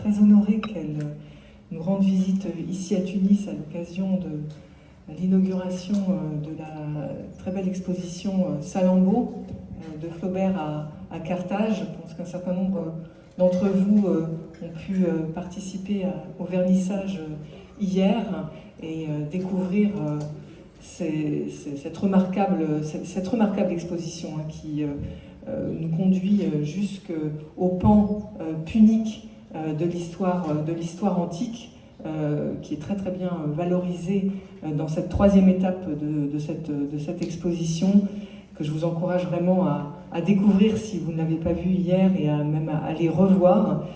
Très honorée qu'elle nous rende visite ici à Tunis à l'occasion de l'inauguration de la très belle exposition Salammbô de Flaubert à Carthage. Je pense qu'un certain nombre d'entre vous ont pu participer au vernissage hier et découvrir cette remarquable exposition qui nous conduit jusqu'au pan punique de l'histoire antique, qui est très très bien valorisé dans cette troisième étape de cette exposition, que je vous encourage vraiment à découvrir si vous ne l'avez pas vue hier, et même à aller revoir,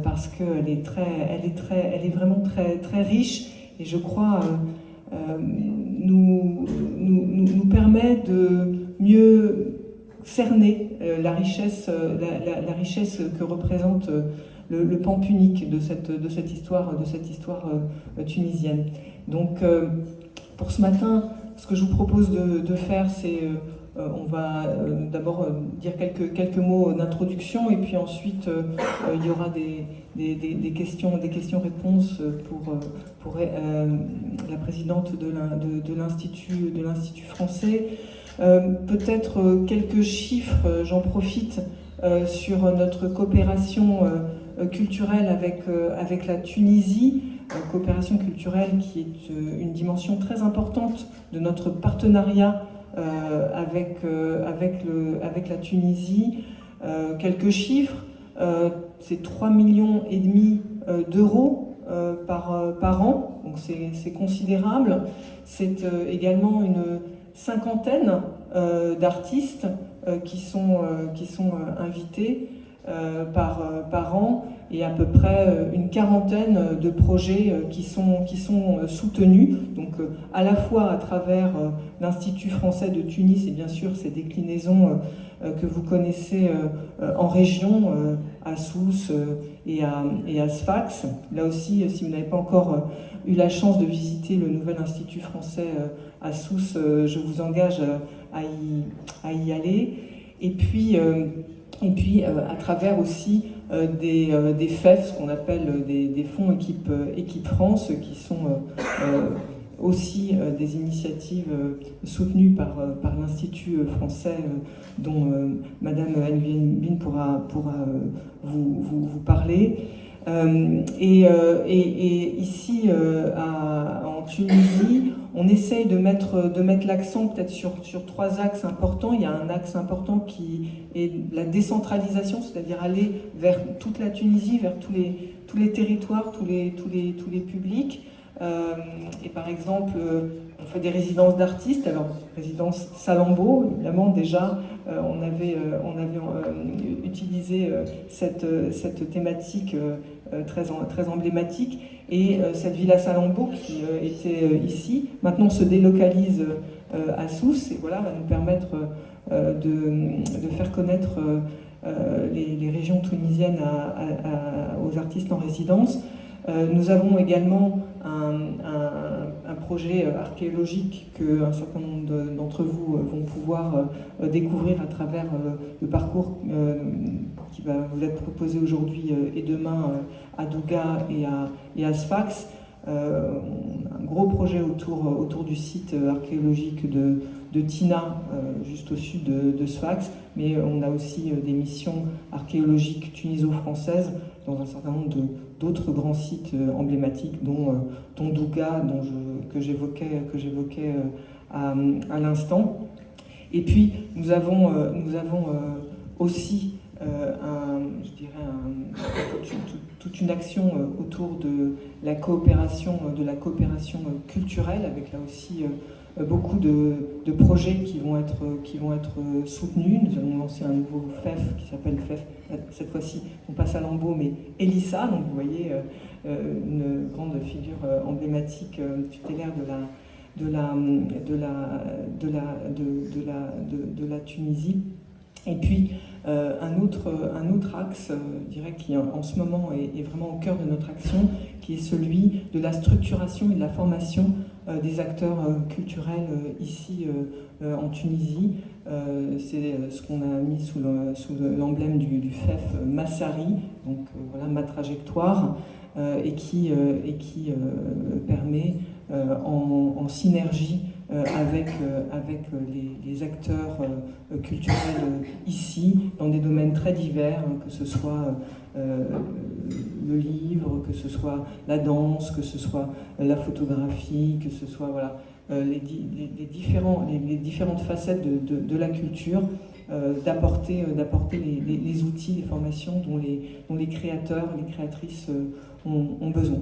parce qu'elle est vraiment très, très riche, et je crois nous permet de mieux cerner la richesse que représente le pan punique de cette histoire tunisienne. Donc pour ce matin, ce que je vous propose de faire, c'est on va d'abord dire quelques mots d'introduction, et puis ensuite il y aura des questions-réponses pour la présidente de l'Institut français. Peut-être quelques chiffres, j'en profite, sur notre coopération culturelle avec la Tunisie, coopération culturelle qui est une dimension très importante de notre partenariat avec la Tunisie. Quelques chiffres, c'est 3,5 millions d'euros par an, donc c'est considérable. C'est également une cinquantaine d'artistes qui sont invités par an, et à peu près une quarantaine de projets qui sont soutenus, donc à la fois à travers l'Institut français de Tunis et bien sûr ses déclinaisons que vous connaissez en région, à Sousse et à Sfax. Là aussi, si vous n'avez pas encore eu la chance de visiter le nouvel Institut français à Sousse, je vous engage à y aller. Et puis à travers aussi des FEF, ce qu'on appelle des fonds équipe France, qui sont aussi des initiatives soutenues par l'Institut français, dont Madame Nguyen Bin pourra vous parler. Et ici, en Tunisie, on essaye de mettre l'accent peut-être sur trois axes importants. Il y a un axe important qui est la décentralisation, c'est-à-dire aller vers toute la Tunisie, vers tous les territoires, tous les publics. Et par exemple, on fait des résidences d'artistes. Alors, résidence Salammbô, évidemment, déjà, on avait utilisé cette thématique très emblématique. Et cette villa Salammbô qui était ici, maintenant se délocalise à Sousse, et voilà, va nous permettre de faire connaître les régions tunisiennes aux artistes en résidence. Nous avons également un projet archéologique qu'un certain nombre d'entre vous vont pouvoir découvrir à travers le parcours qui va vous être proposé aujourd'hui et demain à Douga et à Sfax. Un gros projet autour du site archéologique de Tina, juste au sud de Sfax, mais on a aussi des missions archéologiques tuniso-françaises dans un certain nombre d'autres grands sites emblématiques, dont Douga, que j'évoquais à l'instant. Et puis nous avons aussi toute une action autour de la coopération culturelle, avec là aussi beaucoup de projets qui vont être soutenus. Nous allons lancer un nouveau FEF qui s'appelle FEF, cette fois-ci non pas Salammbô mais Elissa. Donc vous voyez une grande figure emblématique tutélaire de la Tunisie. Et puis un autre axe, je dirais, qui en ce moment est vraiment au cœur de notre action, qui est celui de la structuration et de la formation des acteurs culturels ici en Tunisie. C'est ce qu'on a mis sous l'emblème du FEF Massari, donc voilà, ma trajectoire, et qui permet en synergie avec les acteurs culturels ici, dans des domaines très divers, que ce soit le livre, que ce soit la danse, que ce soit la photographie, que ce soit voilà, les différentes facettes de la culture, d'apporter les outils, les formations dont les créateurs, les créatrices ont besoin.